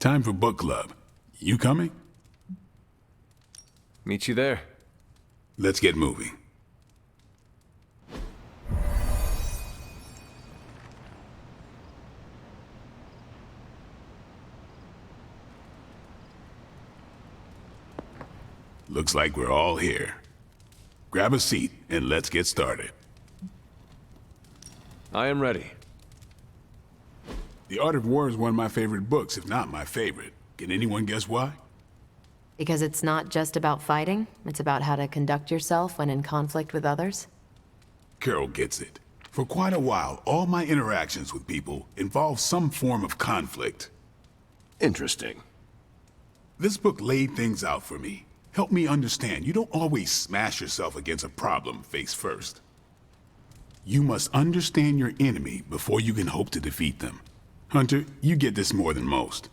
Time for book club. You coming? Meet you there. Let's get moving. Looks like we're all here. Grab a seat and let's get started. I am ready. The Art of War is one of my favorite books, if not my favorite. Can anyone guess why? Because it's not just about fighting, it's about how to conduct yourself when in conflict with others? Carol gets it. For quite a while, all my interactions with people involve some form of conflict. Interesting. This book laid things out for me. Helped me understand you don't always smash yourself against a problem face first. You must understand your enemy before you can hope to defeat them. Hunter, you get this more than most.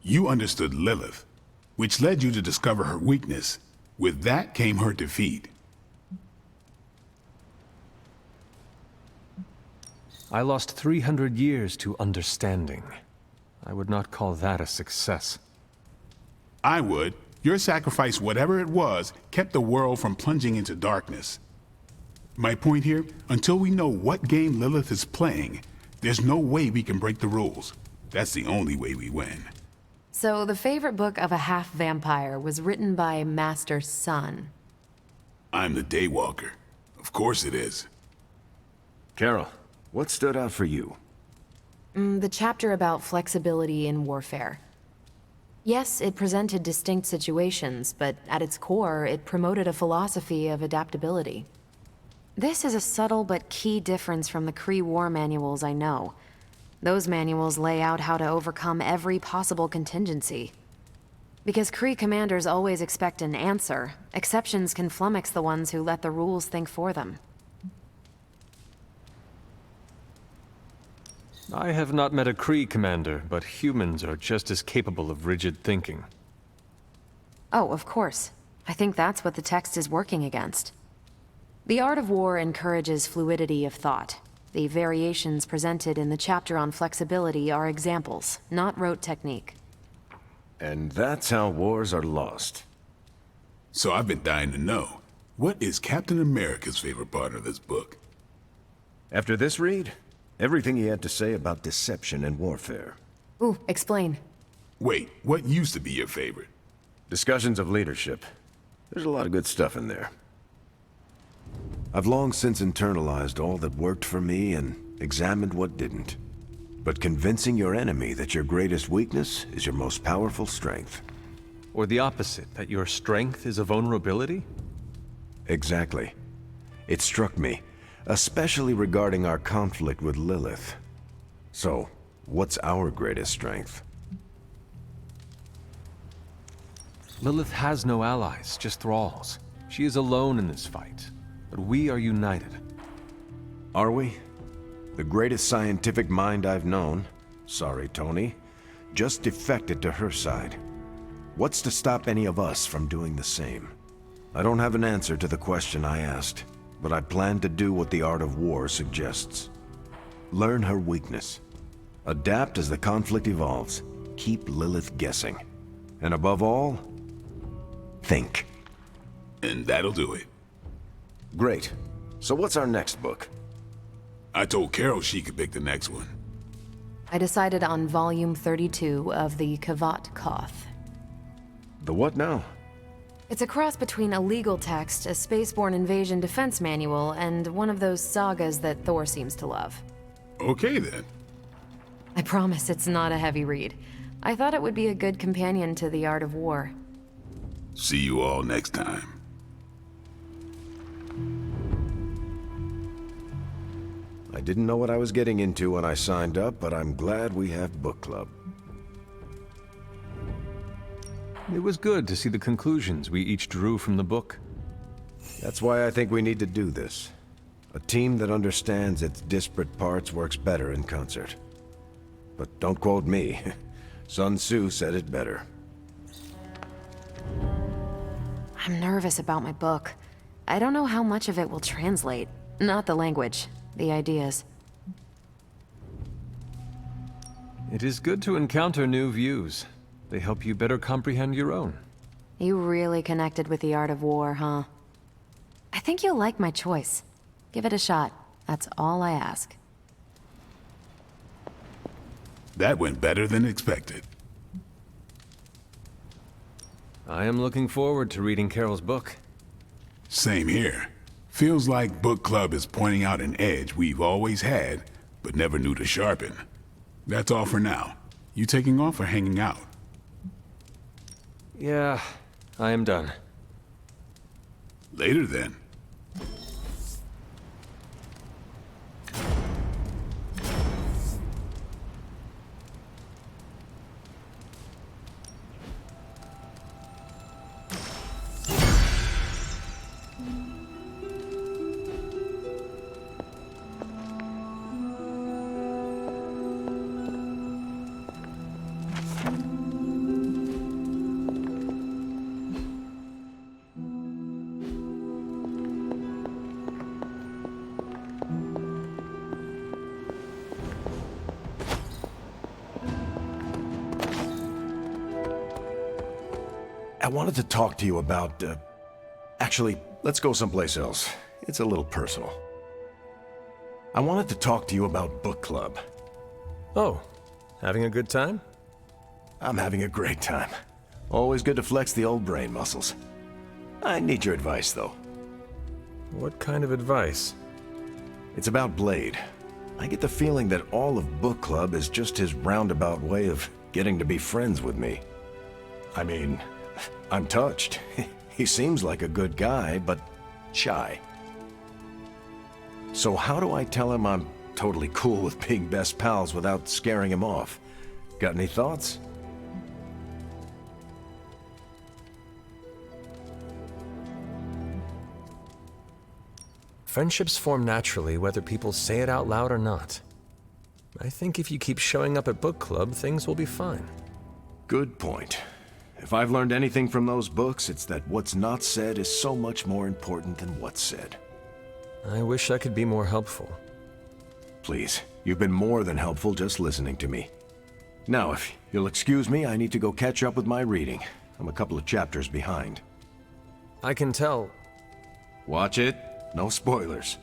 You understood Lilith, which led you to discover her weakness. With that came her defeat. I lost 300 years to understanding. I would not call that a success. I would. Your sacrifice, whatever it was, kept the world from plunging into darkness. My point here, until we know what game Lilith is playing, there's no way we can break the rules. That's the only way we win. So the favorite book of a half-vampire was written by Master's son. I'm the Daywalker. Of course it is. Carol, what stood out for you? The chapter about flexibility in warfare. Yes, it presented distinct situations, but at its core, it promoted a philosophy of adaptability. This is a subtle but key difference from the Kree war manuals I know. Those manuals lay out how to overcome every possible contingency. Because Kree commanders always expect an answer, exceptions can flummox the ones who let the rules think for them. I have not met a Kree commander, but humans are just as capable of rigid thinking. Oh, of course. I think that's what the text is working against. The Art of War encourages fluidity of thought. The variations presented in the chapter on flexibility are examples, not rote technique. And that's how wars are lost. So I've been dying to know, what is Captain America's favorite part of this book? After this read, everything he had to say about deception and warfare. Ooh, explain. Wait, what used to be your favorite? Discussions of leadership. There's a lot of good stuff in there. I've long since internalized all that worked for me and examined what didn't. But convincing your enemy that your greatest weakness is your most powerful strength. Or the opposite, that your strength is a vulnerability? Exactly. It struck me, especially regarding our conflict with Lilith. So, what's our greatest strength? Lilith has no allies, just thralls. She is alone in this fight, but we are united. Are we? The greatest scientific mind I've known, sorry Tony, just defected to her side. What's to stop any of us from doing the same? I don't have an answer to the question I asked, but I plan to do what the Art of War suggests. Learn her weakness. Adapt as the conflict evolves. Keep Lilith guessing. And above all, think. And that'll do it. Great. So what's our next book? I told Carol she could pick the next one. I decided on volume 32 of the Kavat Koth. The what now? It's a cross between a legal text, a spaceborne invasion defense manual, and one of those sagas that Thor seems to love. Okay then. I promise it's not a heavy read. I thought it would be a good companion to The Art of War. See you all next time. I didn't know what I was getting into when I signed up, but I'm glad we have book club. It was good to see the conclusions we each drew from the book. That's why I think we need to do this. A team that understands its disparate parts works better in concert. But don't quote me. Sun Tzu said it better. I'm nervous about my book. I don't know how much of it will translate. Not the language, the ideas. It is good to encounter new views. They help you better comprehend your own. You really connected with the art of war, huh? I think you'll like my choice. Give it a shot. That's all I ask. That went better than expected. I am looking forward to reading Carol's book. Same here. Feels like book club is pointing out an edge we've always had, but never knew to sharpen. That's all for now. You taking off or hanging out? Yeah, I am done. Later then. I wanted to talk to you about, Actually, let's go someplace else. It's a little personal. I wanted to talk to you about book club. Oh, having a good time? I'm having a great time. Always good to flex the old brain muscles. I need your advice, though. What kind of advice? It's about Blade. I get the feeling that all of book club is just his roundabout way of getting to be friends with me. I mean, I'm touched. He seems like a good guy, but shy. So how do I tell him I'm totally cool with being best pals without scaring him off? Got any thoughts? Friendships form naturally whether people say it out loud or not. I think if you keep showing up at book club, things will be fine. Good point. If I've learned anything from those books, it's that what's not said is so much more important than what's said. I wish I could be more helpful. Please, you've been more than helpful just listening to me. Now, if you'll excuse me, I need to go catch up with my reading. I'm a couple of chapters behind. I can tell. Watch it. No spoilers.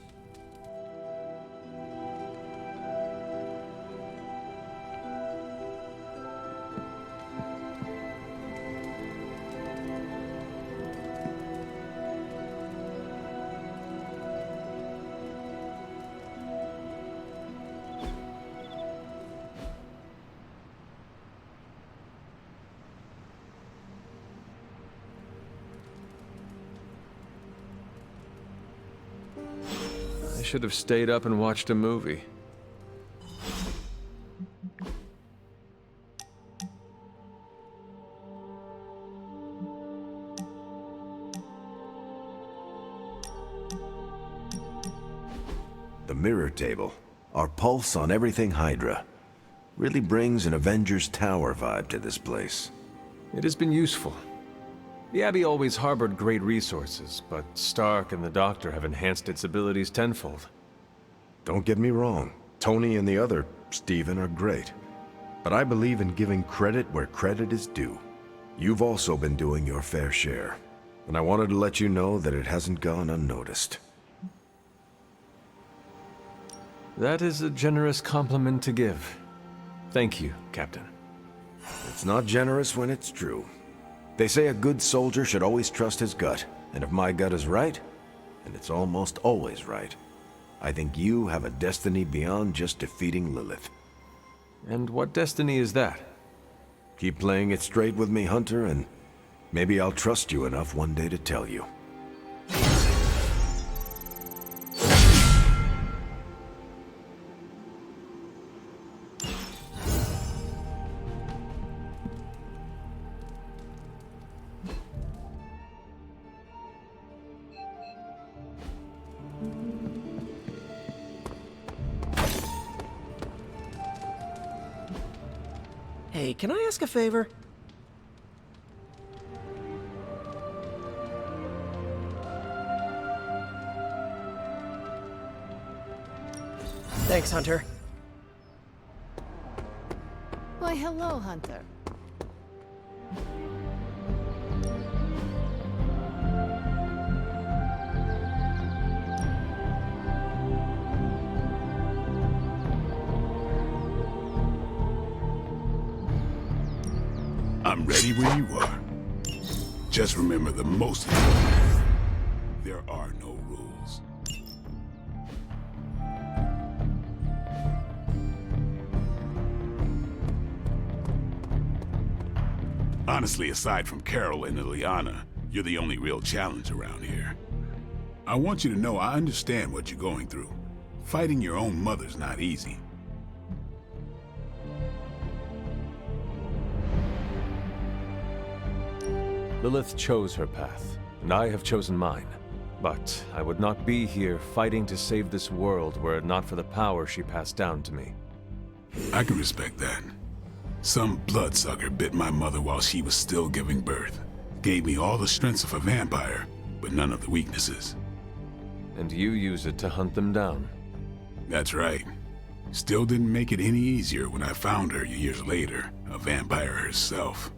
I should have stayed up and watched a movie. The mirror table. Our pulse on everything Hydra. Really brings an Avengers Tower vibe to this place. It has been useful. The Abbey always harbored great resources, but Stark and the Doctor have enhanced its abilities tenfold. Don't get me wrong. Tony and the other Stephen are great. But I believe in giving credit where credit is due. You've also been doing your fair share. And I wanted to let you know that it hasn't gone unnoticed. That is a generous compliment to give. Thank you, Captain. It's not generous when it's true. They say a good soldier should always trust his gut, and if my gut is right, and it's almost always right, I think you have a destiny beyond just defeating Lilith. And what destiny is that? Keep playing it straight with me, Hunter, and maybe I'll trust you enough one day to tell you. Hey, can I ask a favor? Thanks, Hunter. Why, hello, Hunter. I'm ready when you are. Just remember the most important. There are no rules. Honestly, aside from Carol and Ileana, you're the only real challenge around here. I want you to know I understand what you're going through. Fighting your own mother's not easy. Lilith chose her path, and I have chosen mine. But I would not be here fighting to save this world were it not for the power she passed down to me. I can respect that. Some bloodsucker bit my mother while she was still giving birth. Gave me all the strengths of a vampire, but none of the weaknesses. And you use it to hunt them down. That's right. Still didn't make it any easier when I found her years later, a vampire herself.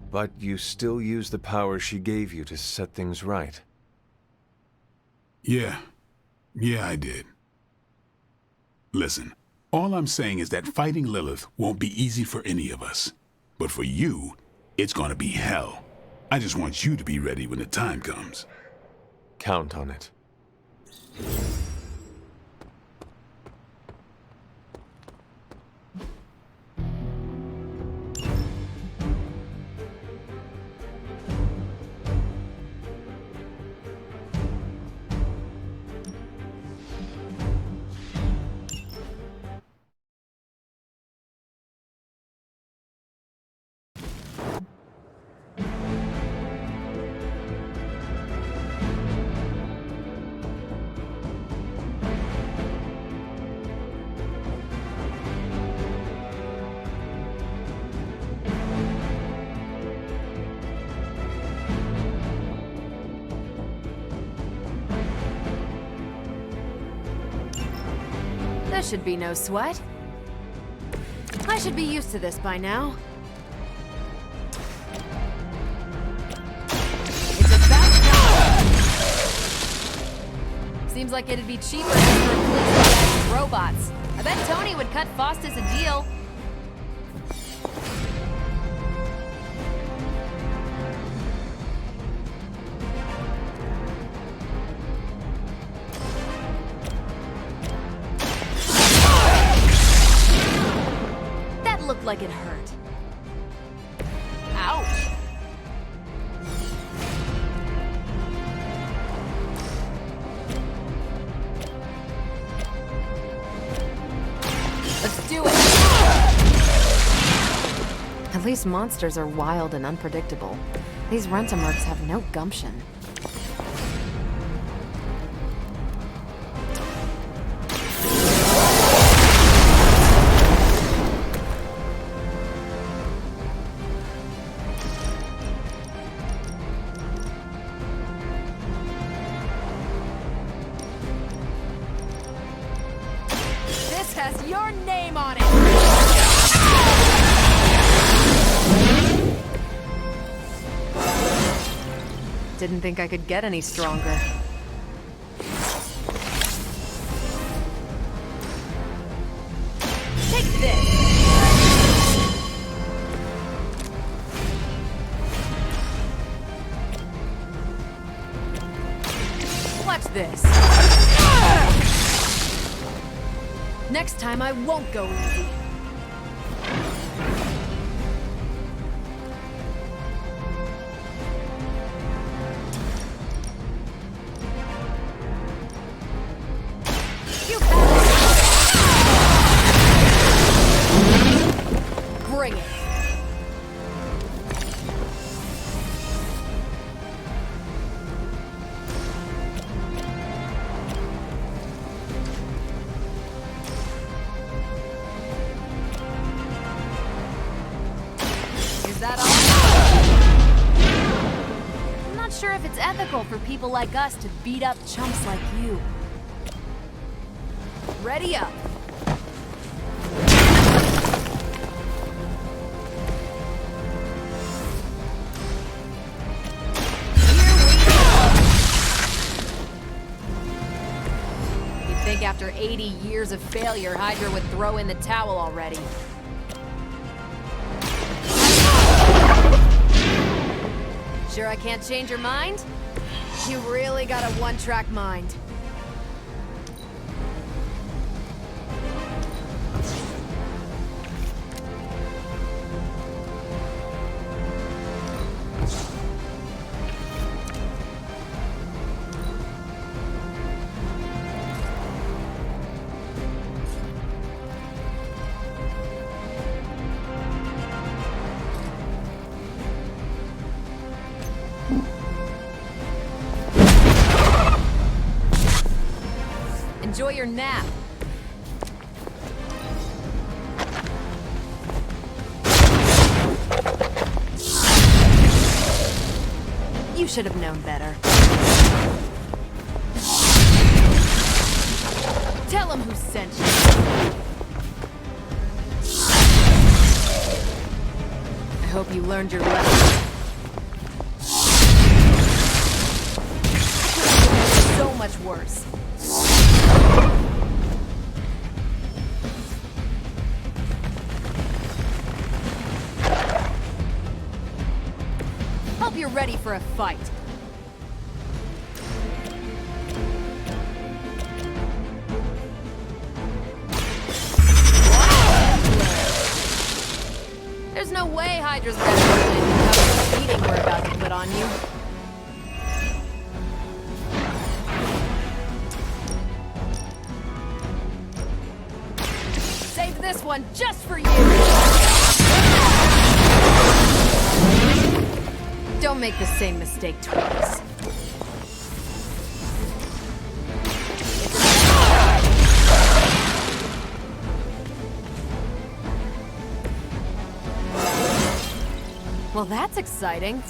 But you still use the power she gave you to set things right. Yeah, I did. Listen, all I'm saying is that fighting Lilith won't be easy for any of us. But for you, it's gonna be hell. I just want you to be ready when the time comes. Count on it. There should be no sweat. I should be used to this by now. It's about time! Seems like it'd be cheaper just to replace the guys with robots. I bet Tony would cut Faustus a deal. Looked like it hurt. Ouch! Let's do it! At least monsters are wild and unpredictable. These Rentimurks have no gumption. Has your name on it! Didn't think I could get any stronger. Take this! Watch this! Next time I won't go easy. You bring it. Is that all? I'm not sure if it's ethical for people like us to beat up chumps like you. Ready up. 80 years of failure, Hydra would throw in the towel already. Sure I can't change your mind? You really got a one-track mind. Enjoy your nap. You should have known better. Tell him who sent you. I hope you learned your lesson. So much worse. Hope you're ready for a fight. There's no way Hydra's ready to cover the beating we're about to put on you. Save this one just for you! Don't make the same mistake twice. Well, that's exciting.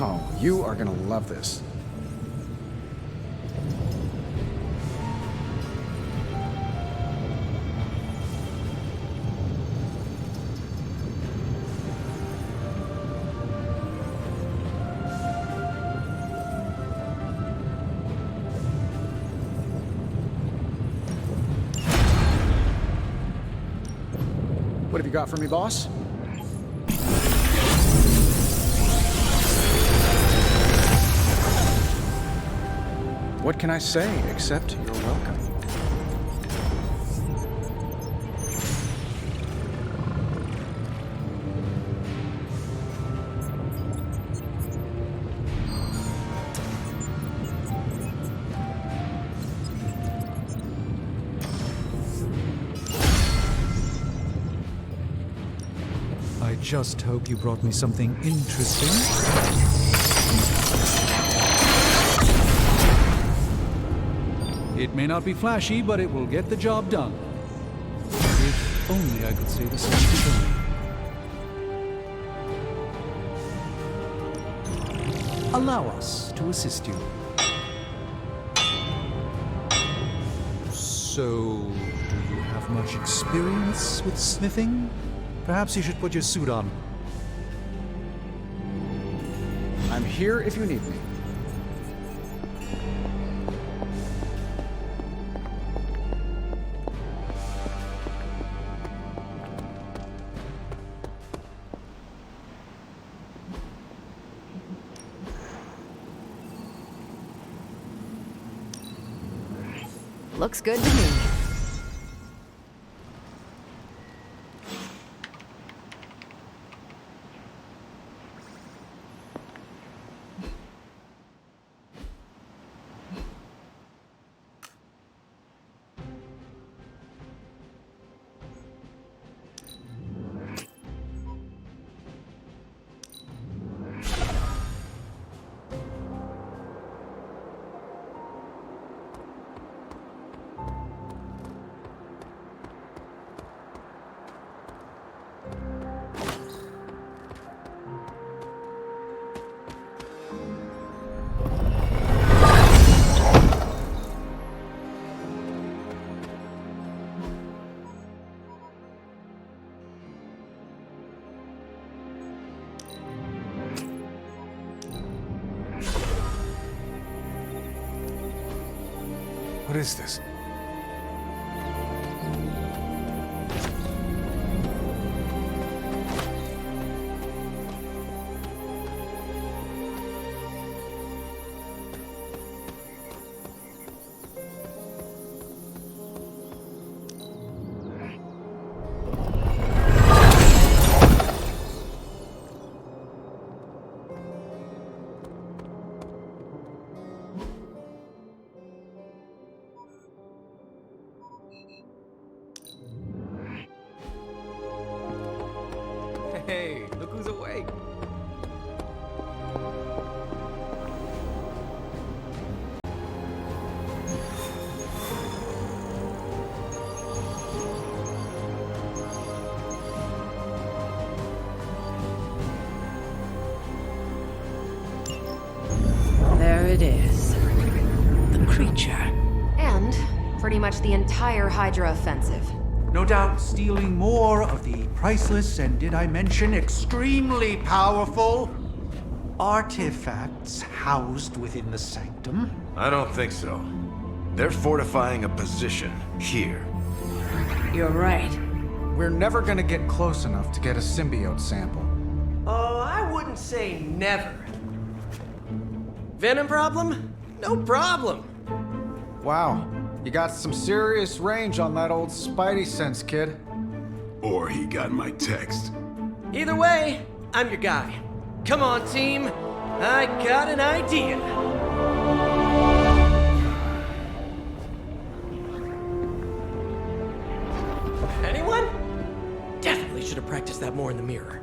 Oh, you are gonna love this. What have you got for me, boss? What can I say except you're welcome? I just hope you brought me something interesting. It may not be flashy, but it will get the job done. If only I could say the same to Tony. Allow us to assist you. So, do you have much experience with sniffing? Perhaps you should put your suit on. I'm here if you need me. Looks good to me. What is this? Hey, look who's awake. There it is. The creature. And pretty much the entire Hydra offensive. No doubt stealing more of the priceless and, did I mention, extremely powerful artifacts housed within the sanctum. I don't think so. They're fortifying a position here. You're right. We're never gonna get close enough to get a symbiote sample. Oh, I wouldn't say never. Venom problem? No problem. Wow, you got some serious range on that old spidey sense, kid. Or he got my text. Either way, I'm your guy. Come on, team. I got an idea. Anyone? Definitely should have practiced that more in the mirror.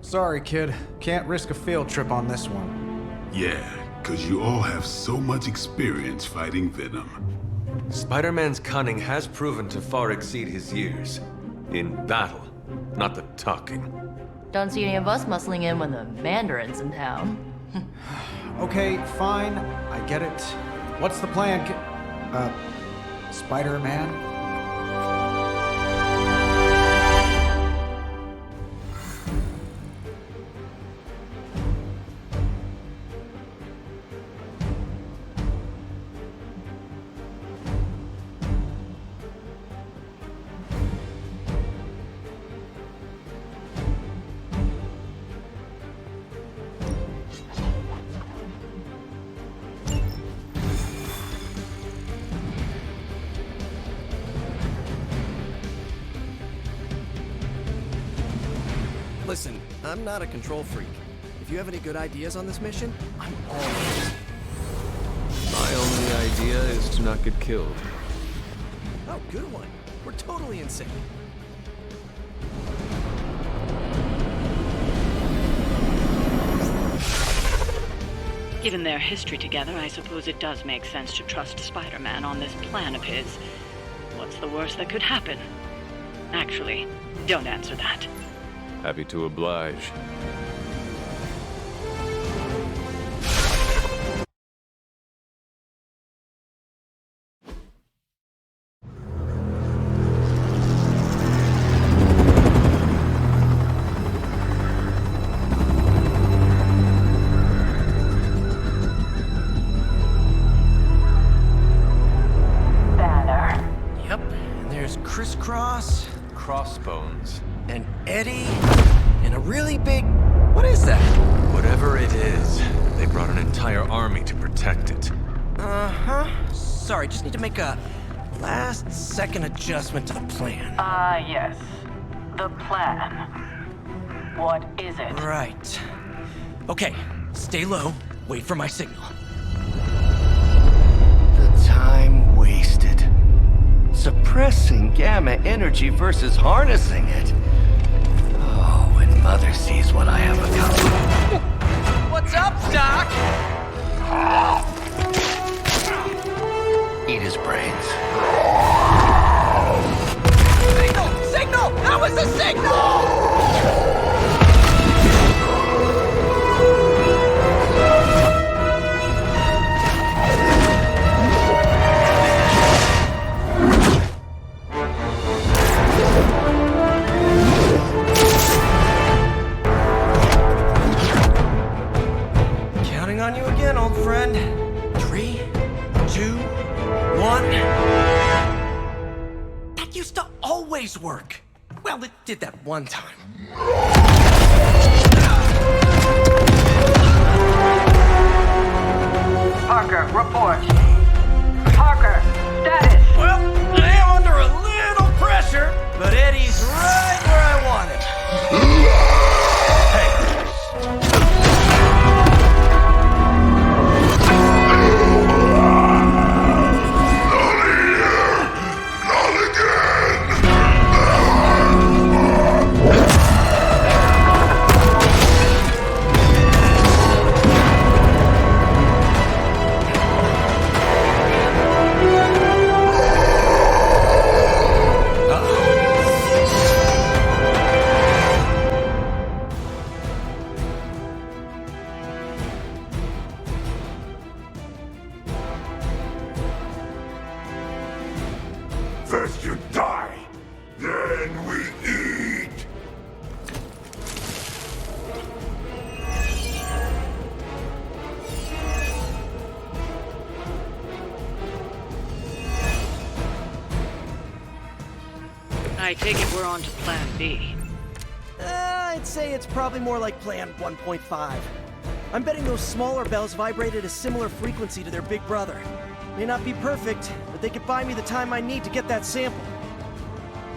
Sorry, kid. Can't risk a field trip on this one. Yeah, 'cause you all have so much experience fighting Venom. Spider-Man's cunning has proven to far exceed his years. In battle, not the talking. Don't see any of us muscling in when the Mandarin's in town. Okay, fine. I get it. What's the plan, Spider-Man? Listen, I'm not a control freak. If you have any good ideas on this mission, I'm all ears. My only idea is to not get killed. Oh, good one. We're totally in sync. Given their history together, I suppose it does make sense to trust Spider-Man on this plan of his. What's the worst that could happen? Actually, don't answer that. Happy to oblige. Yep, and there's Crisscross, Crossbones. and Eddie, and a really big... What is that? Whatever it is, they brought an entire army to protect it. Uh-huh. Sorry, just need to make a last-second adjustment to the plan. Ah, yes. The plan. What is it? Right. Okay, stay low, wait for my signal. The time wasted. Suppressing gamma energy versus harnessing it. Oh, when Mother sees what I have accomplished. What's up, Doc? Eat his brains. Signal! Signal! That was the signal! Counting on you again, old friend. 3, 2, 1. That used to always work. Well, it did that one time. Parker, report. Parker, status. Well, I am under a little pressure, but Eddie's right where I want him. Hey. First you die, then we eat. I take it we're on to Plan B. I'd say it's probably more like Plan 1.5. I'm betting those smaller bells vibrate at a similar frequency to their big brother. May not be perfect, but they could buy me the time I need to get that sample.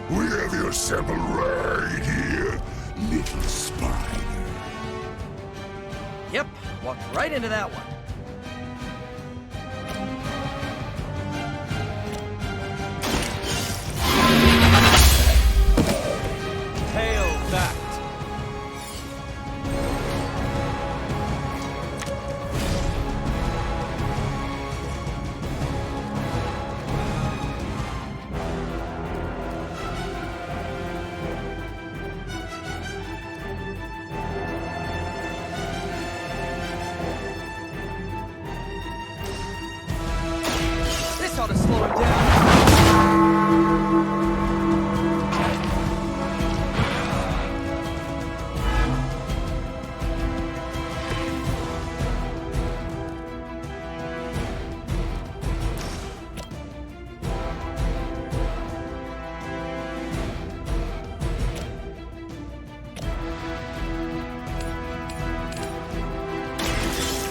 We have your sample right here, little spider. Yep, walked right into that one. Hail that! This ought to slow him down.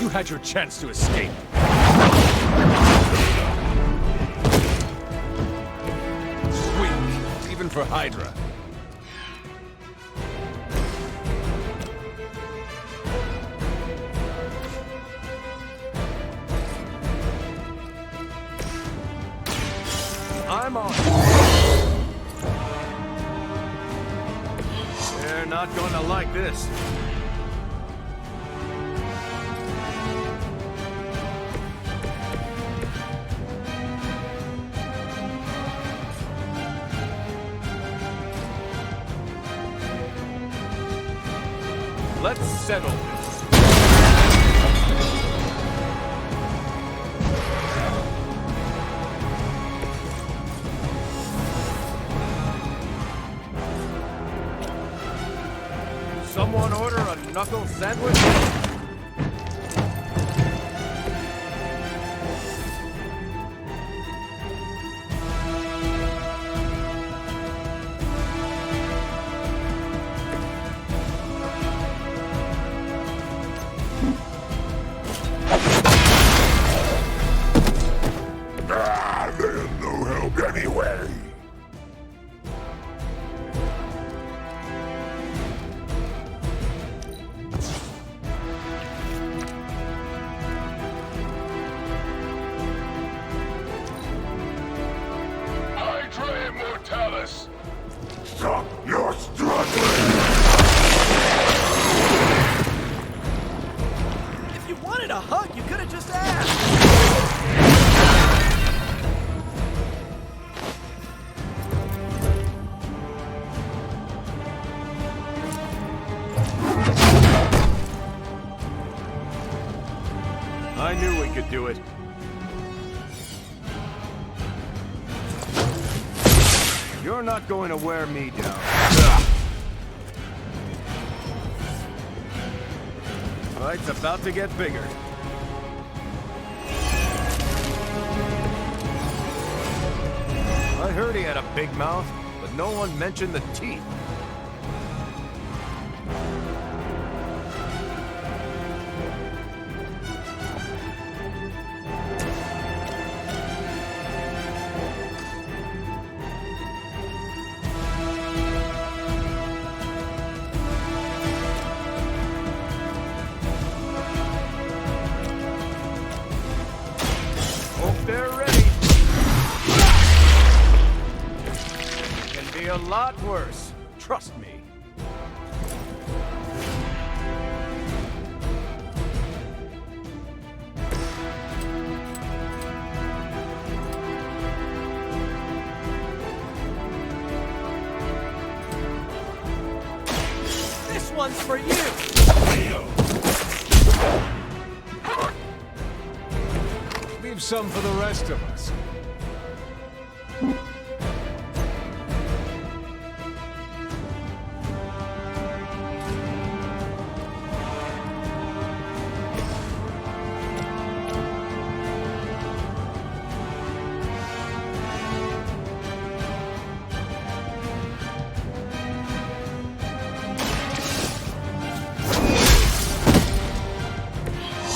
You had your chance to escape. Weak, even for Hydra. I'm on. They're not going to like this. Let's settle this. Someone order a knuckle sandwich? There's no help anyway. Hydra Immortalis! Stop your struggling! If you wanted a hug, you could have just asked. I knew we could do it. You're not going to wear me down. Fight's about to get bigger. I heard he had a big mouth, but no one mentioned the teeth. Hope they're ready. Can be a lot worse. Trust me. This one's for you! Leave some for the rest of us.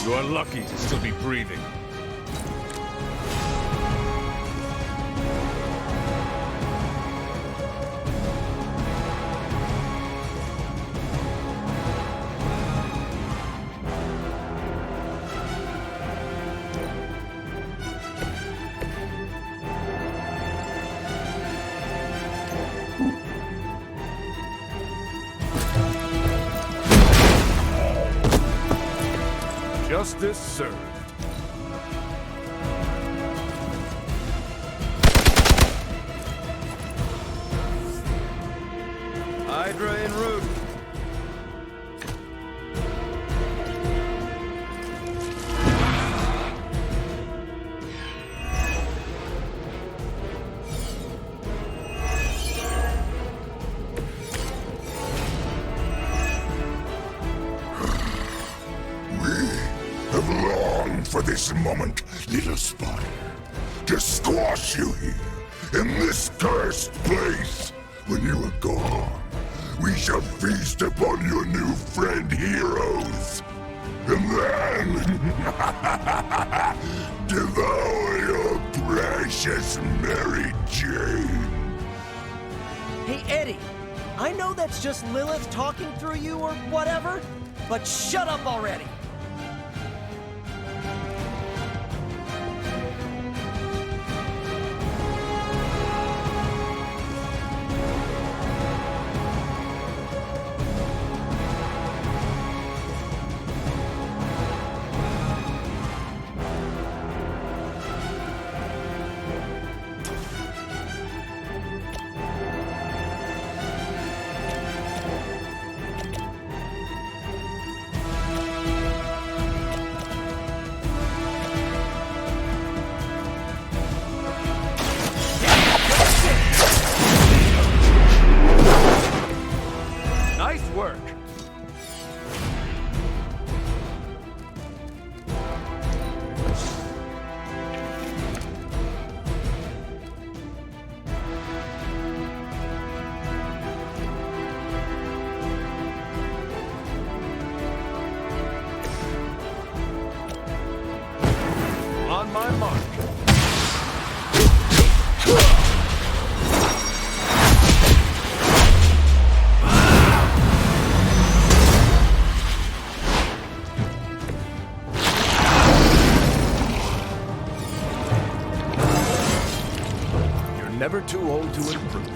You are lucky to still be breathing. Justice served. Hydra en route. Have longed for this moment, little spider, to squash you here, in this cursed place. When you are gone, we shall feast upon your new friend heroes, and then devour your precious Mary Jane. Hey, Eddie, I know that's just Lilith talking through you or whatever, but shut up already! Nice work. On my mark. You're never too old to improve.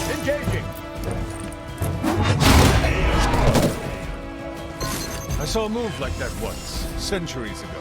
Engaging. saw a move like that once, centuries ago.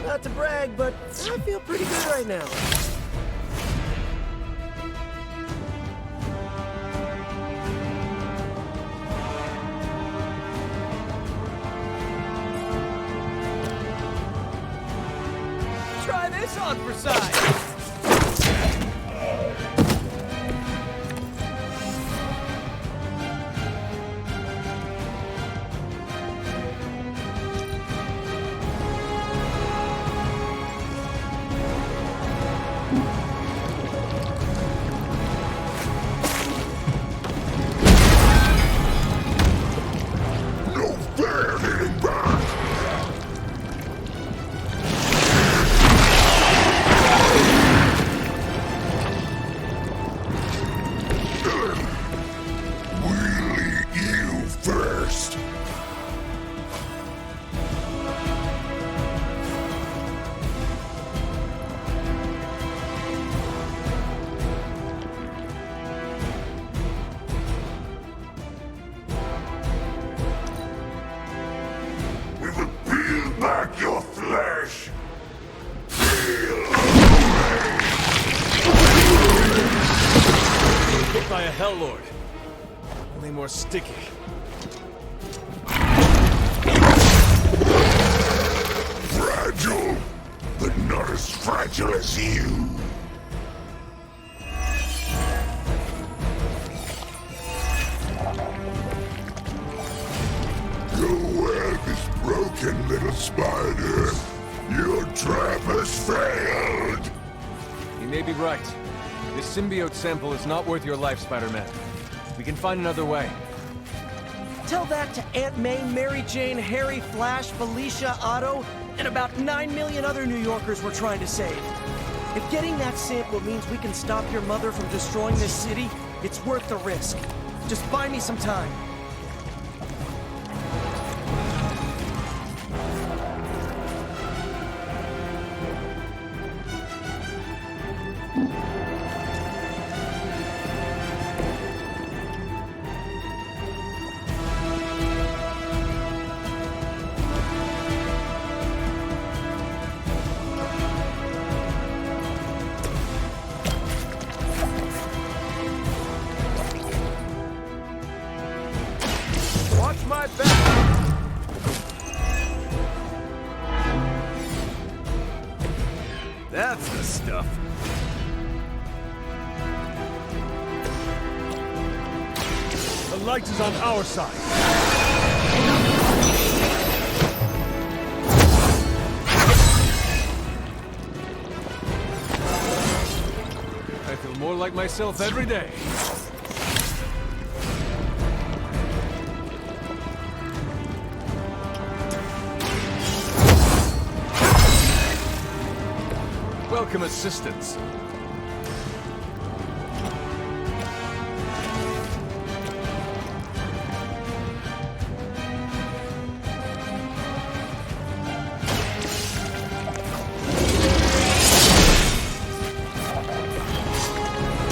Not to brag, but I feel pretty good right now. Try this on for size. Back your flesh! Hit by a Hell Lord. Only more sticky. Fragile, but not as fragile as you. Your web is broken, little spider. Your trap has failed. You may be right. This symbiote sample is not worth your life, Spider-Man. We can find another way. Tell that to Aunt May, Mary Jane, Harry, Flash, Felicia, Otto, and about 9 million other New Yorkers we're trying to save. If getting that sample means we can stop your mother from destroying this city, it's worth the risk. Just buy me some time. Watch my back! That's the stuff. The light is on our side. I feel more like myself every day. Welcome assistance.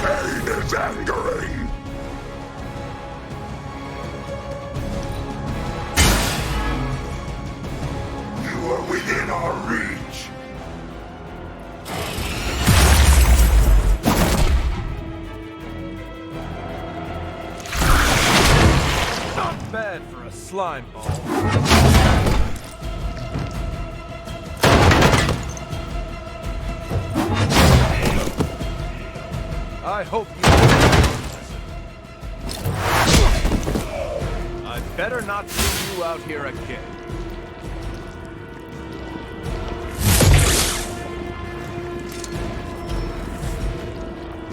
Pain is angering. You are within our reach. Bad for a slime ball. I hope you... I better not see you out here again.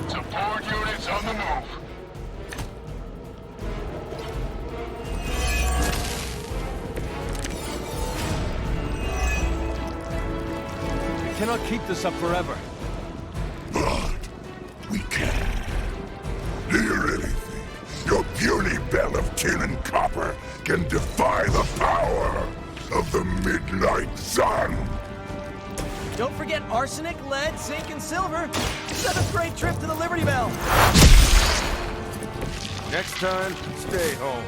Support units on the move. cannot keep this up forever. But we can. Do you really think your puny bell of tin and copper can defy the power of the midnight sun? Don't forget arsenic, lead, zinc, and silver. 7th grade trip to the Liberty Bell. Next time, stay home.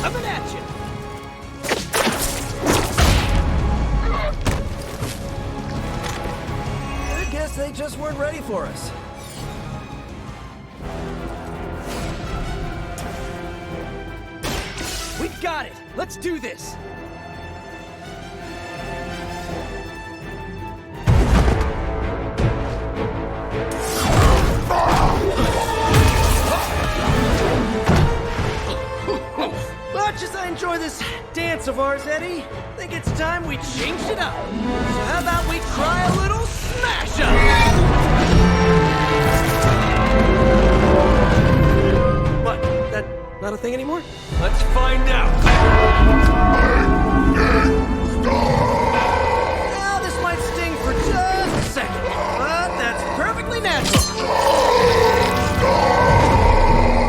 Coming at you! I guess they just weren't ready for us. We got it! Let's do this! Much as I enjoy this dance of ours, Eddie, I think it's time we changed it up. So how about we try a little smash-up? What? That not a thing anymore? Let's find out! Now, this might sting for just a second, but that's perfectly natural.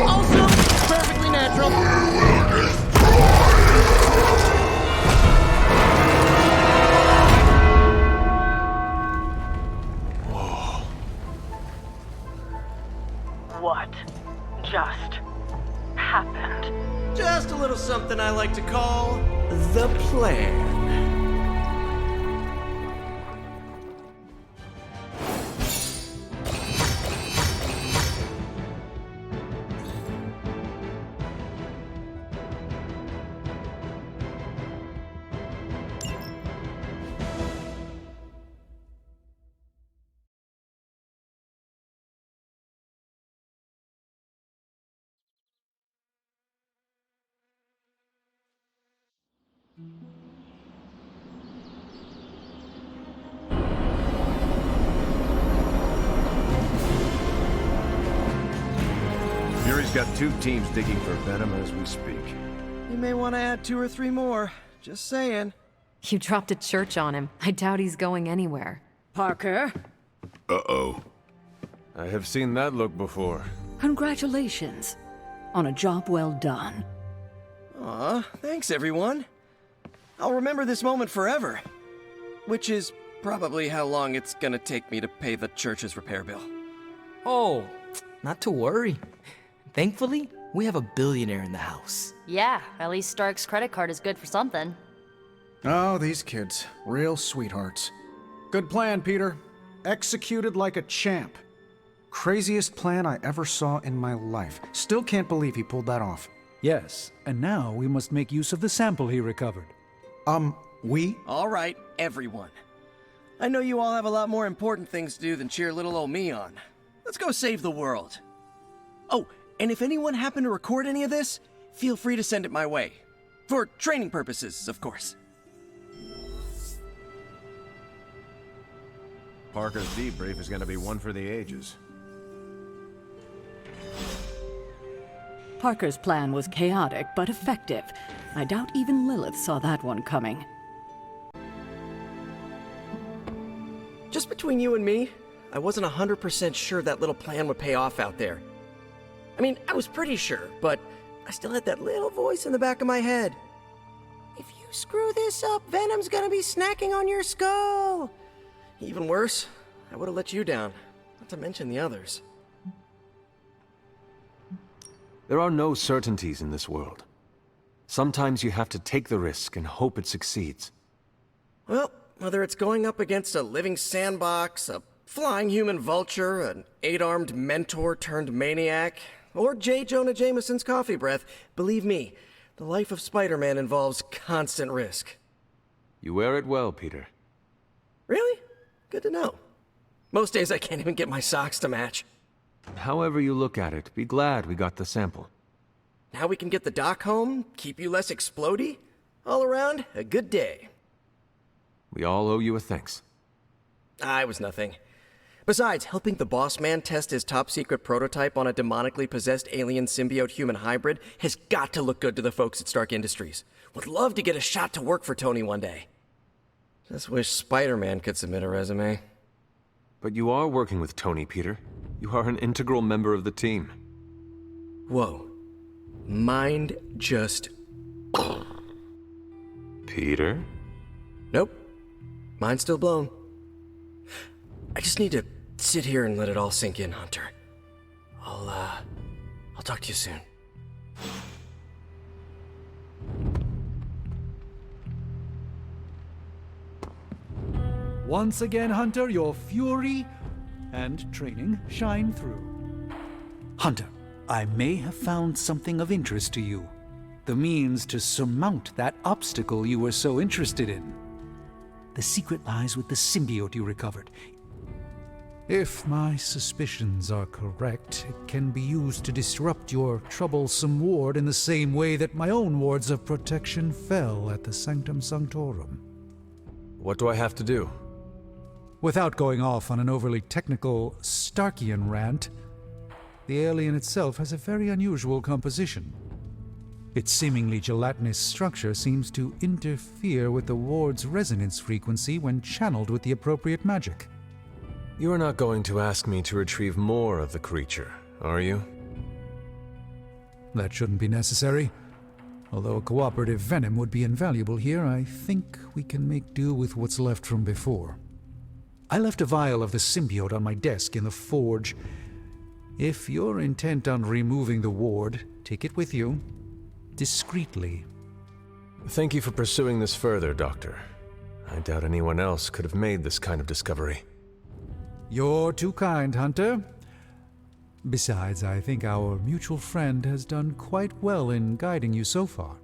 Also, perfectly natural. What just happened? Just a little something I like to call the plan. Fury's got 2 teams digging for Venom as we speak. You may want to add 2 or 3 more. Just saying. You dropped a church on him. I doubt he's going anywhere. Parker, Uh-oh. I have seen that look before. congratulations on a job well done. Aw, thanks everyone. I'll remember this moment forever. Which is probably how long it's gonna take me to pay the church's repair bill. Oh, not to worry. Thankfully, we have a billionaire in the house. Yeah, at least Stark's credit card is good for something. Oh, these kids. Real sweethearts. Good plan, Peter. Executed like a champ. Craziest plan I ever saw in my life. Still can't believe he pulled that off. Yes, and now we must make use of the sample he recovered. We? All right, everyone. I know you all have a lot more important things to do than cheer little old me on. Let's go save the world. Oh, and if anyone happened to record any of this, feel free to send it my way. For training purposes, of course. Parker's debrief is gonna be one for the ages. Parker's plan was chaotic but effective. I doubt even Lilith saw that one coming. Just between you and me, I wasn't 100% sure that little plan would pay off out there. I mean, I was pretty sure, but I still had that little voice in the back of my head. If you screw this up, Venom's gonna be snacking on your skull. Even worse, I would have let you down, not to mention the others. There are no certainties in this world. Sometimes you have to take the risk and hope it succeeds. Well, whether it's going up against a living sandbox, a flying human vulture, an 8-armed mentor turned maniac, or J. Jonah Jameson's coffee breath, believe me, the life of Spider-Man involves constant risk. You wear it well, Peter. Really? Good to know. Most days I can't even get my socks to match. However you look at it, be glad we got the sample. Now we can get the doc home, keep you less explodey. All around, a good day. We all owe you a thanks. I was nothing. Besides, helping the boss man test his top-secret prototype on a demonically possessed alien symbiote-human hybrid has got to look good to the folks at Stark Industries. Would love to get a shot to work for Tony one day. Just wish Spider-Man could submit a resume. But you are working with Tony, Peter. You are an integral member of the team. Whoa. Mind just... Peter? Nope. Mind's still blown. I just need to sit here and let it all sink in, Hunter. I'll talk to you soon. Once again, Hunter, your fury and training shine through. Hunter, I may have found something of interest to you. The means to surmount that obstacle you were so interested in. The secret lies with the symbiote you recovered. If my suspicions are correct, it can be used to disrupt your troublesome ward in the same way that my own wards of protection fell at the Sanctum Sanctorum. What do I have to do? Without going off on an overly technical Starkian rant, the alien itself has a very unusual composition. Its seemingly gelatinous structure seems to interfere with the ward's resonance frequency when channeled with the appropriate magic. You are not going to ask me to retrieve more of the creature, are you? That shouldn't be necessary. Although a cooperative venom would be invaluable here, I think we can make do with what's left from before. I left a vial of the symbiote on my desk in the forge. If you're intent on removing the ward, take it with you. Discreetly. Thank you for pursuing this further, Doctor. I doubt anyone else could have made this kind of discovery. You're too kind, Hunter. Besides, I think our mutual friend has done quite well in guiding you so far.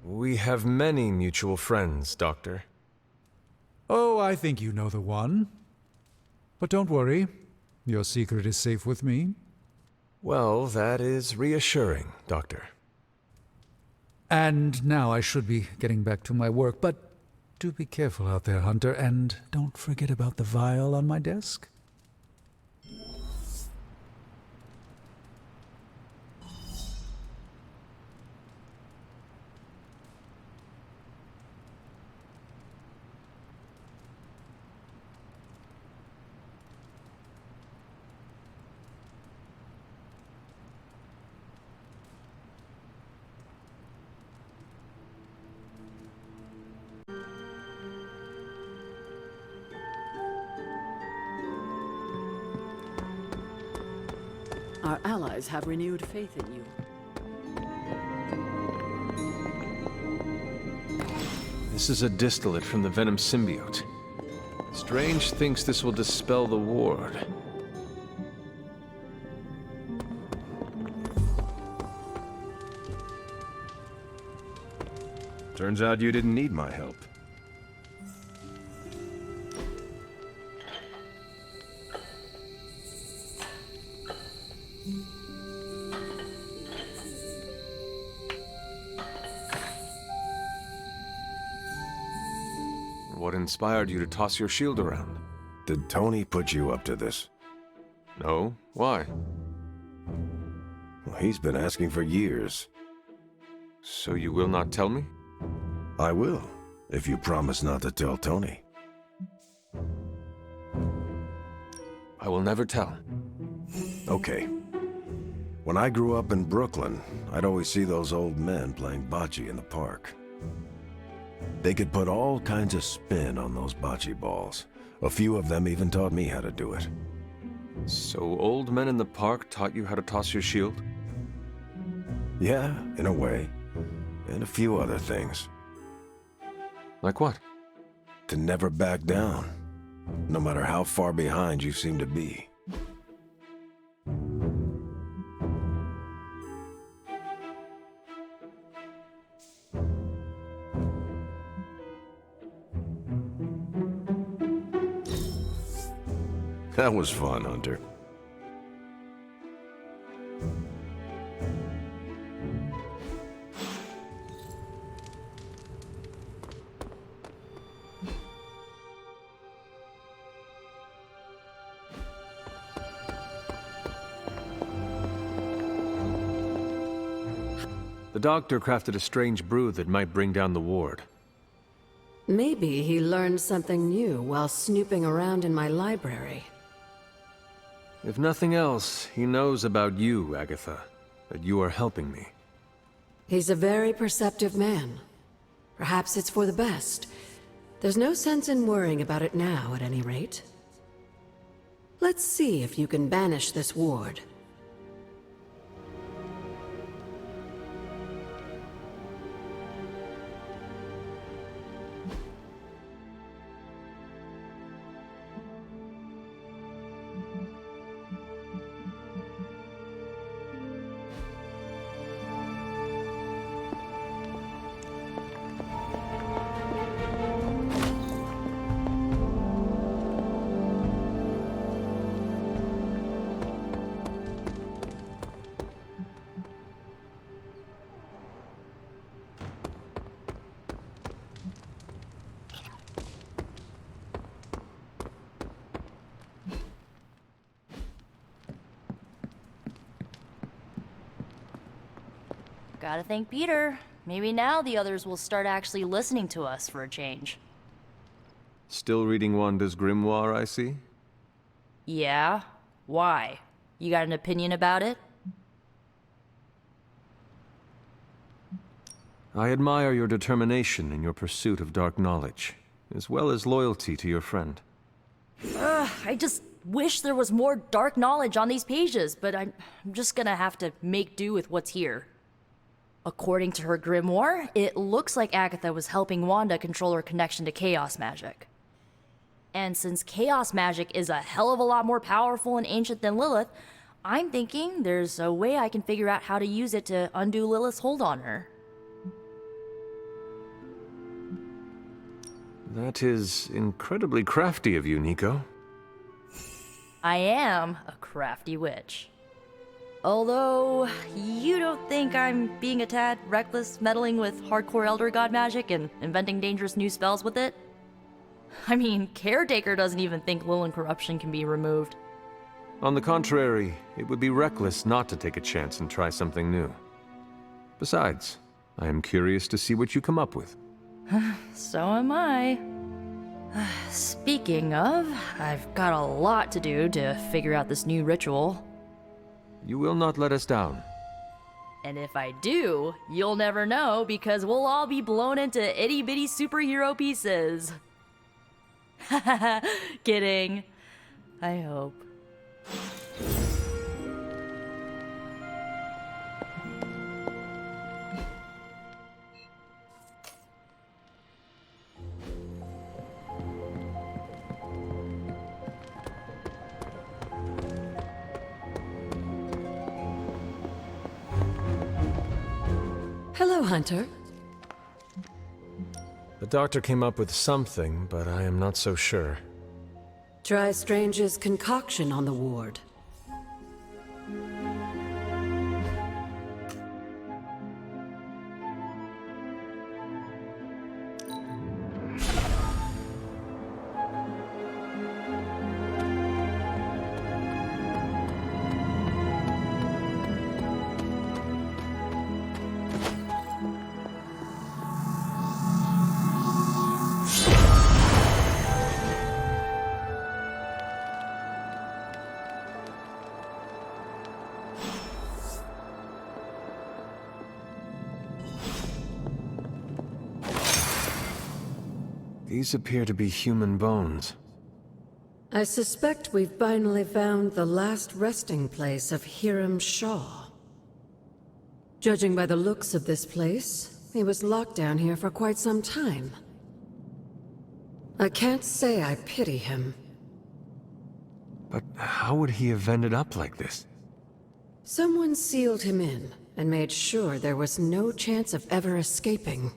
We have many mutual friends, Doctor. Oh, I think you know the one. But don't worry, your secret is safe with me. Well, that is reassuring, Doctor. And now I should be getting back to my work, but do be careful out there, Hunter, and don't forget about the vial on my desk. Our allies have renewed faith in you. This is a distillate from the Venom symbiote. Strange thinks this will dispel the ward. Turns out you didn't need my help. What inspired you to toss your shield around? Did Tony put you up to this? No? Why? Well, he's been asking for years. So you will not tell me? I will, if you promise not to tell Tony. I will never tell. Okay. When I grew up in Brooklyn, I'd always see those old men playing bocce in the park. They could put all kinds of spin on those bocce balls. A few of them even taught me how to do it. So old men in the park taught you how to toss your shield? Yeah, in a way. And a few other things. Like what? To never back down, no matter how far behind you seem to be. That was fun, Hunter. The doctor crafted a strange brew that might bring down the ward. Maybe he learned something new while snooping around in my library. If nothing else, he knows about you, Agatha. That you are helping me. He's a very perceptive man. Perhaps it's for the best. There's no sense in worrying about it now, at any rate. Let's see if you can banish this ward. Gotta thank Peter. Maybe now the others will start actually listening to us for a change. Still reading Wanda's grimoire, I see? Yeah? Why? You got an opinion about it? I admire your determination in your pursuit of dark knowledge, as well as loyalty to your friend. I just wish there was more dark knowledge on these pages, but I'm just gonna have to make do with what's here. According to her grimoire, it looks like Agatha was helping Wanda control her connection to chaos magic. And since chaos magic is a hell of a lot more powerful and ancient than Lilith, I'm thinking there's a way I can figure out how to use it to undo Lilith's hold on her. That is incredibly crafty of you, Nico. I am a crafty witch. Although, you don't think I'm being a tad reckless meddling with hardcore Elder God magic and inventing dangerous new spells with it? I mean, Caretaker doesn't even think Lilith corruption can be removed. On the contrary, it would be reckless not to take a chance and try something new. Besides, I am curious to see what you come up with. So am I. Speaking of, I've got a lot to do to figure out this new ritual. You will not let us down. And if I do, you'll never know because we'll all be blown into itty-bitty superhero pieces. Kidding. I hope. Hello, Hunter. The doctor came up with something, but I am not so sure. Try Strange's concoction on the ward. These appear to be human bones. I suspect we've finally found the last resting place of Hiram Shaw. Judging by the looks of this place, he was locked down here for quite some time. I can't say I pity him. But how would he have ended up like this? Someone sealed him in and made sure there was no chance of ever escaping.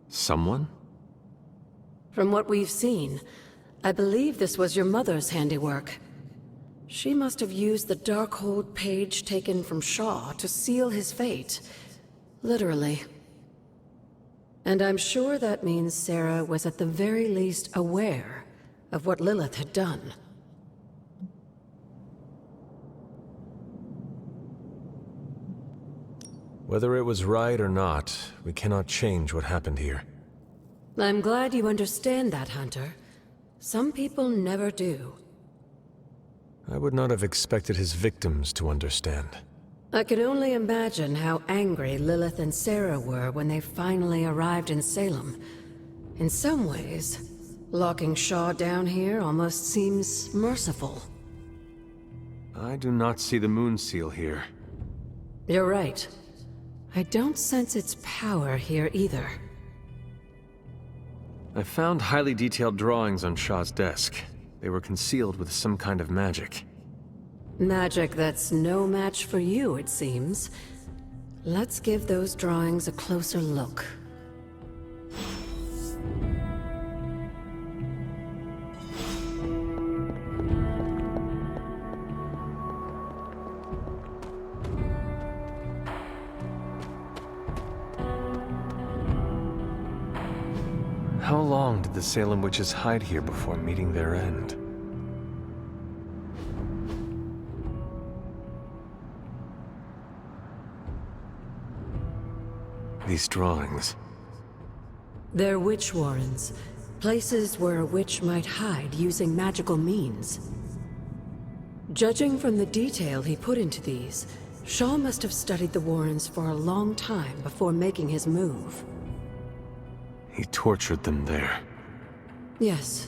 Someone? From what we've seen, I believe this was your mother's handiwork. She must have used the Darkhold page taken from Shaw to seal his fate. Literally. And I'm sure that means Sarah was at the very least aware of what Lilith had done. Whether it was right or not, we cannot change what happened here. I'm glad you understand that, Hunter. Some people never do. I would not have expected his victims to understand. I can only imagine how angry Lilith and Sarah were when they finally arrived in Salem. In some ways, locking Shaw down here almost seems merciful. I do not see the moon seal here. You're right. I don't sense its power here either. I found highly detailed drawings on Shaw's desk. They were concealed with some kind of magic. Magic that's no match for you, it seems. Let's give those drawings a closer look. How long did the Salem witches hide here before meeting their end? These drawings. They're witch warrens. Places where a witch might hide using magical means. Judging from the detail he put into these, Shaw must have studied the warrens for a long time before making his move. He tortured them there. Yes,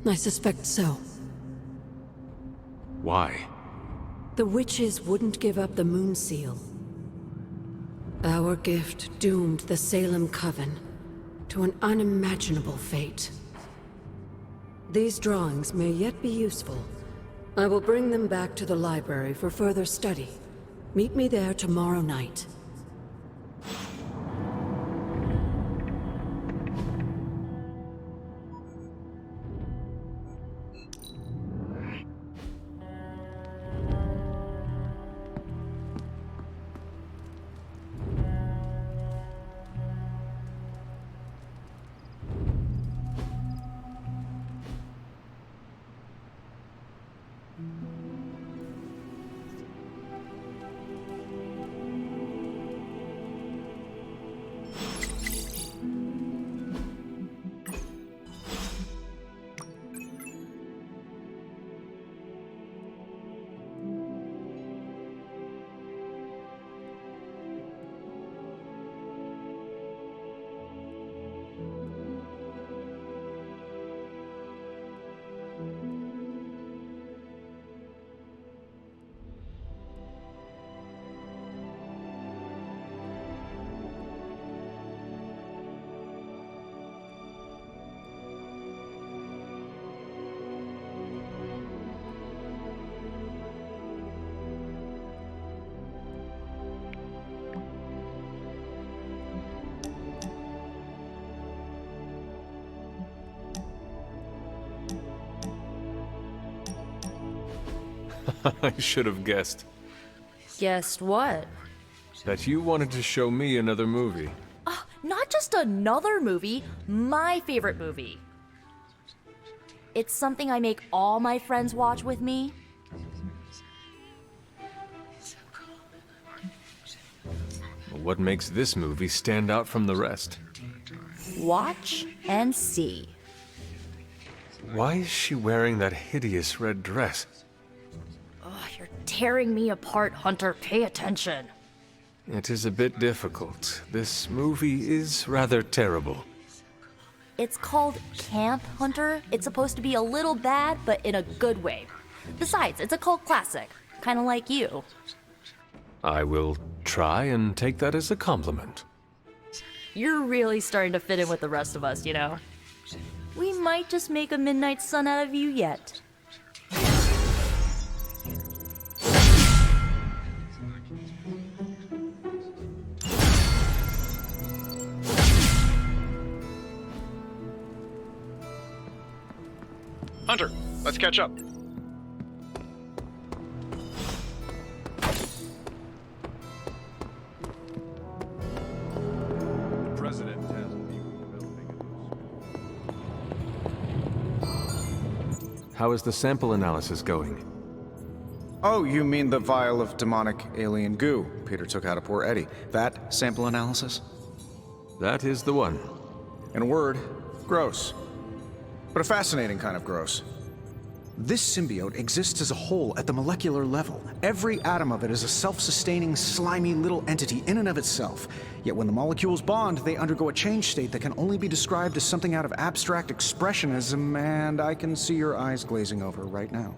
I suspect so. Why? The witches wouldn't give up the moon seal. Our gift doomed the Salem Coven to an unimaginable fate. These drawings may yet be useful. I will bring them back to the library for further study. Meet me there tomorrow night. I should have guessed. Guessed what? That you wanted to show me another movie. Not just another movie, my favorite movie. It's something I make all my friends watch with me. What makes this movie stand out from the rest? Watch and see. Why is she wearing that hideous red dress? You're tearing me apart, Hunter. Pay attention. It is a bit difficult. This movie is rather terrible. It's called Camp, Hunter. It's supposed to be a little bad, but in a good way. Besides, it's a cult classic. Kinda like you. I will try and take that as a compliment. You're really starting to fit in with the rest of us, you know? We might just make a midnight sun out of you yet. Hunter, let's catch up. The President has me developing. How is the sample analysis going? Oh, you mean the vial of demonic alien goo Peter took out of poor Eddie? That sample analysis? That is the one. In a word, gross. But a fascinating kind of gross. This symbiote exists as a whole at the molecular level. Every atom of it is a self-sustaining, slimy little entity in and of itself. Yet when the molecules bond, they undergo a change state that can only be described as something out of abstract expressionism, and I can see your eyes glazing over right now.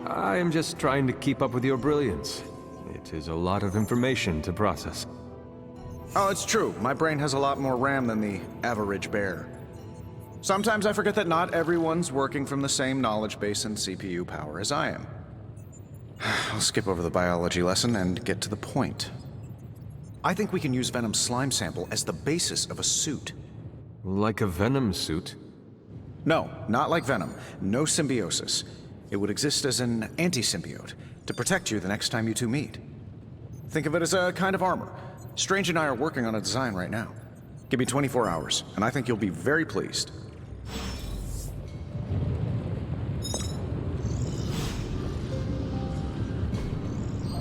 I am just trying to keep up with your brilliance. It is a lot of information to process. Oh, it's true. My brain has a lot more RAM than the average bear. Sometimes I forget that not everyone's working from the same knowledge base and CPU power as I am. I'll skip over the biology lesson and get to the point. I think we can use Venom's slime sample as the basis of a suit. Like a Venom suit? No, not like Venom. No symbiosis. It would exist as an anti-symbiote, to protect you the next time you two meet. Think of it as a kind of armor. Strange and I are working on a design right now. Give me 24 hours, and I think you'll be very pleased.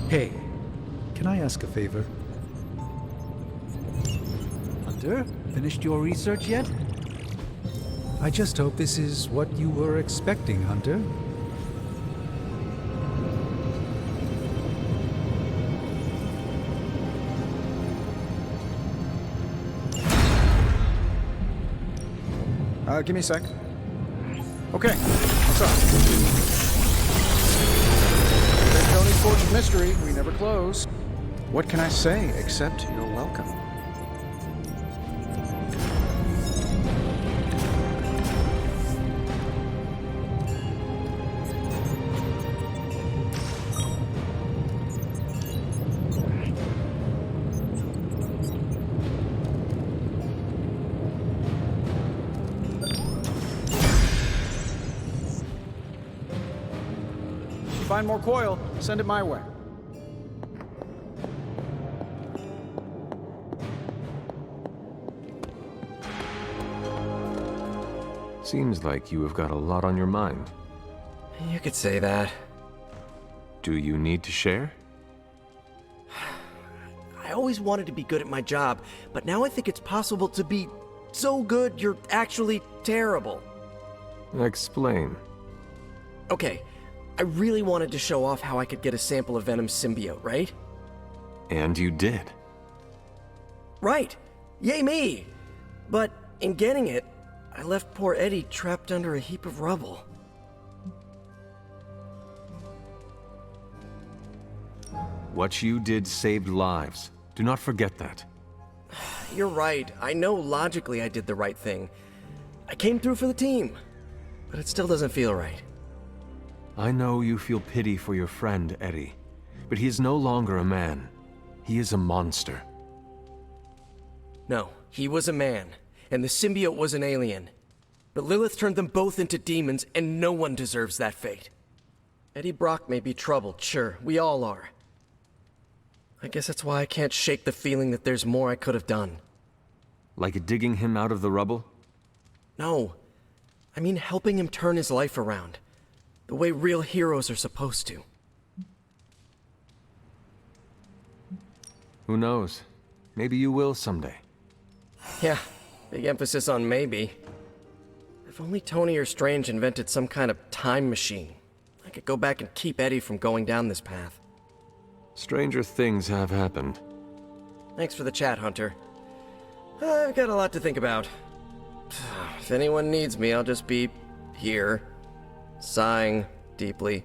Hey, can I ask a favor? Hunter, finished your research yet? I just hope this is what you were expecting, Hunter. Give me a sec. Okay, what's up? Tony's Fortune Mystery, we never close. What can I say except you're welcome? Find more coil, send it my way. Seems like you have got a lot on your mind. You could say that. Do you need to share? I always wanted to be good at my job, but now I think it's possible to be so good you're actually terrible. Explain. Okay, I really wanted to show off how I could get a sample of Venom's symbiote, right? And you did. Right! Yay me! But in getting it, I left poor Eddie trapped under a heap of rubble. What you did saved lives. Do not forget that. You're right. I know logically I did the right thing. I came through for the team, but it still doesn't feel right. I know you feel pity for your friend, Eddie, but he is no longer a man. He is a monster. No, he was a man, and the symbiote was an alien. But Lilith turned them both into demons, and no one deserves that fate. Eddie Brock may be troubled, sure, we all are. I guess that's why I can't shake the feeling that there's more I could have done. Like digging him out of the rubble? No, I mean helping him turn his life around. The way real heroes are supposed to. Who knows? Maybe you will someday. Yeah, big emphasis on maybe. If only Tony or Strange invented some kind of time machine, I could go back and keep Eddie from going down this path. Stranger things have happened. Thanks for the chat, Hunter. I've got a lot to think about. If anyone needs me, I'll just be here. Sighing deeply.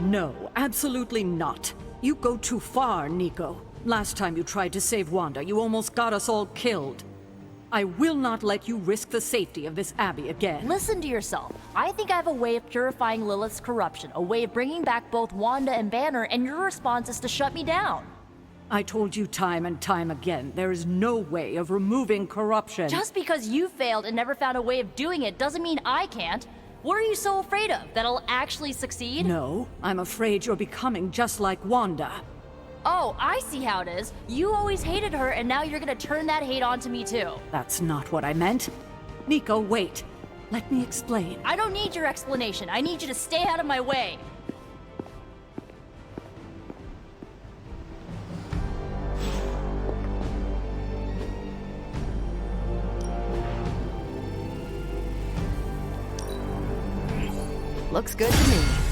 No, absolutely not. You go too far, Nico. Last time you tried to save Wanda, you almost got us all killed. I will not let you risk the safety of this Abbey again. Listen to yourself. I think I have a way of purifying Lilith's corruption, a way of bringing back both Wanda and Banner, and your response is to shut me down. I told you time and time again, there is no way of removing corruption. Just because you failed and never found a way of doing it doesn't mean I can't. What are you so afraid of? That I'll actually succeed? No, I'm afraid you're becoming just like Wanda. Oh, I see how it is. You always hated her, and now you're gonna turn that hate onto me too. That's not what I meant. Nico, wait. Let me explain. I don't need your explanation. I need you to stay out of my way. Looks good to me.